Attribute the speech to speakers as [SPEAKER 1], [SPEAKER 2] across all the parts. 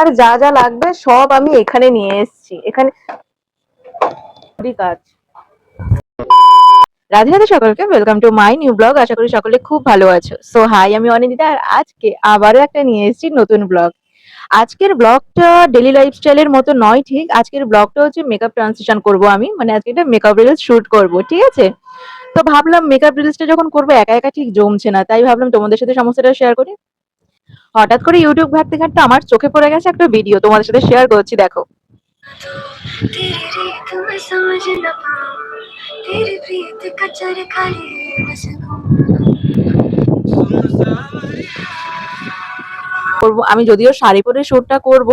[SPEAKER 1] আর যা যা লাগবে সব আমি এখানে নিয়ে এসেছি। এখানে কাজ। রাধে রাধে সকলকে, welcome to my new blog. আশা করি সকলে খুব ভালো আছো। সো হাই, আমি অনিন্দিতা, আর আজকে আবারও একটা নিয়ে এসেছি নতুন ব্লগ। আজকের ব্লগটা ডেলি লাইফস্টাইলের মতো নয়, ঠিক আজকের ব্লগটা হচ্ছে মেকআপ ট্রানজিশন করব আমি, মানে আজকে একটা মেকআপ রিলস শুট করব, ঠিক আছে? তো ভাবলাম মেকআপ রিলসটা যখন করবো একা একা ঠিক জমছে না, তাই ভাবলাম তোমাদের সাথে সমস্যাটা শেয়ার করি। হঠাৎ করে ইউটিউব ঘাটতে ঘাটতে আমার চোখে পড়ে গেছে একটা ভিডিও, তোমাদের সাথে শেয়ার করছি, দেখো। করবো আমি, যদিও শাড়ি পরে শুটটা করব,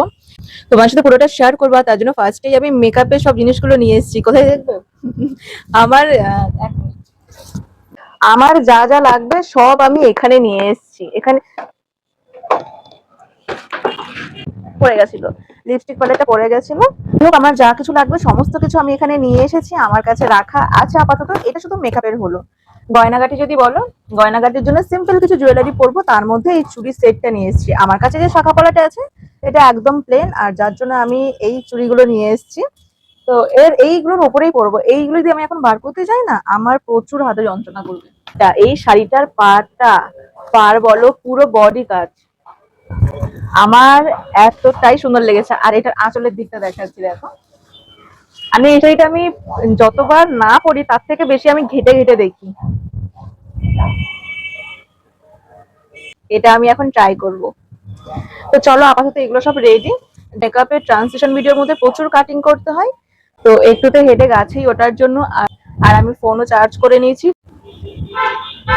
[SPEAKER 1] তোমার সাথে পুরোটা শেয়ার করবো। তার জন্য ফার্স্টেই আমি মেকআপের সব জিনিসগুলো নিয়ে এসেছি। কোথায় দেখবো? আমার আমার যা যা লাগবে সব আমি এখানে নিয়ে এসেছি। এখানে পড়ে গেছিল, লিপস্টিক পাউডারটা পড়ে গেছিল। আমার যা কিছু লাগবে সমস্ত কিছু আমি এখানে নিয়ে এসেছি, আমার কাছে রাখা আছে আপাতত। এটা শুধু মেকআপের হলো। গয়নাগাটি যদি বলো, গয়নাগাটির জন্য সিম্পল কিছু জুয়েলারি পরবো, তার মধ্যে এই চুড়ির সেটটা নিয়ে এসেছি। আমার কাছে যে শাখা পলাটা আছে এটা একদম প্লেন, আর যার জন্য আমি এই চুড়িগুলো নিয়ে এসেছি। তো এইগুলোর উপরেই পরবো। এইগুলো যদি আমি এখন বার করতে যাই না, আমার প্রচুর হাতে যন্ত্রণা করবে। এই শাড়িটার পার বলো, পুরো বডি কাজ আমার এতটাই সুন্দর লেগেছে। আর এটার আঁচলের দিকটা দেখাচ্ছি, দেখো। আমি এই শাড়িটা আমি যতবার না পরি তার থেকে বেশি আমি ঘেটে ঘেটে দেখি। এটা আমি এখন ট্রাই করব। তো চলো, আপাতত এগুলো সব রেডি। মেকআপের ট্রান্সিশন ভিডিওর মধ্যে প্রচুর কাটিং করতে হয়, তো একটুতে হেডে গেছেই ওটার জন্য। আর আমি ফোনও চার্জ করে নিয়েছি।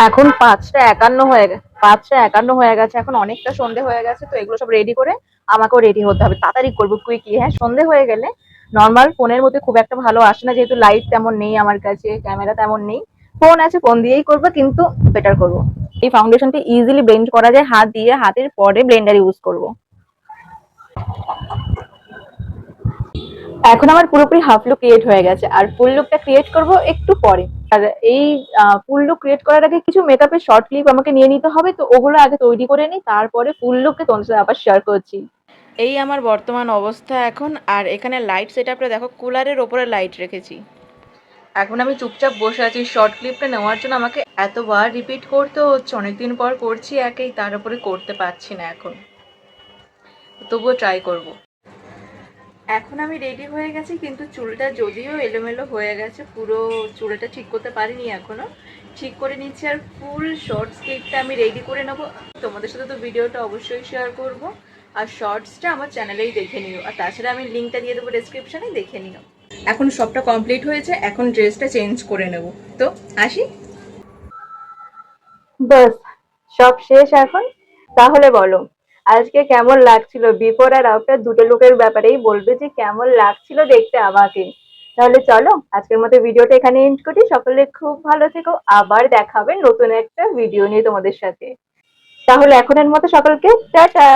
[SPEAKER 1] এখন 5টা 51 হয়ে গেছে, 5টা 51 হয়ে গেছে। এখন অনেকটা সন্ধে হয়ে গেছে। তো এগুলো সব রেডি করে আমাকেও রেডি হতে হবে। তাড়াতাড়ি করবো, কুইকলি। হ্যাঁ, সন্ধে হয়ে গেলে নর্মাল ফোনের মধ্যে খুব একটা ভালো আসে না, যেহেতু লাইট তেমন নেই আমার কাছে, ক্যামেরা তেমন নেই। ফোন আছে, ফোন দিয়েই করবো, কিন্তু বেটার করবো। এই ফাউন্ডেশনটা ইজিলি ব্লেন্ড করা যায় হাত দিয়ে, হাতের পরে ব্লেন্ডার ইউজ করবো। এখন আমার পুরোপুরি হাফ লুক ক্রিয়েট হয়ে গেছে, আর ফুল লুকটা ক্রিয়েট করব একটু পরে। আর এই ফুল লুক ক্রিয়েট করার আগে কিছু মেকআপের শর্ট ক্লিপ আমাকে নিয়ে নিতে হবে, তো ওগুলো আগে তৈরি করে নিই, তারপরে ফুল লুককে তোমাদের সাথে আবার শেয়ার করছি। এই আমার বর্তমান অবস্থা এখন। আর এখানে লাইট সেটআপটা দেখো, কুলারের ওপরে লাইট রেখেছি। এখন আমি চুপচাপ বসে আছি। শর্ট ক্লিপটা নেওয়ার জন্য আমাকে এতবার রিপিট করতে হচ্ছে, অনেকদিন পর করছি একেই, তার উপরে করতে পারছি না এখন, তবুও ট্রাই করব। এখন আমি রেডি হয়ে গেছি, কিন্তু চুলটা যদিও এলোমেলো হয়ে গেছে, পুরো চুলটা ঠিক করতে পারিনি এখনো। ঠিক করে নিচ্ছি। আর ফুল শর্টস ক্লিপটা আমি রেডি করে নেবো। তোমাদের সাথে তো ভিডিওটা অবশ্যই শেয়ার করব। আর শর্টসটা আমার চ্যানেলেই দেখে নিও, আর তাছাড়া আমি লিঙ্কটা দিয়ে দেবো ডেসক্রিপশনে, দেখে নিও। এখন সবটা কমপ্লিট হয়েছে, এখন ড্রেসটা চেঞ্জ করে নেব। তো আসি। বাস, সব শেষ এখন। তাহলে বলো, আজকে কেমন লাগছিল? বিফোর আর আফটার দুটো লুকের ব্যাপারেই বলবে যে কেমন লাগছিল দেখতে আমাকে। তাহলে চলো, আজকের মতো ভিডিওটা এখানে এন্ড করি। সকলে খুব ভালো থেকো, আবার দেখা হবে নতুন একটা ভিডিও নিয়ে তোমাদের সাথে। তাহলে এখনের মতো সকলকে টাটা।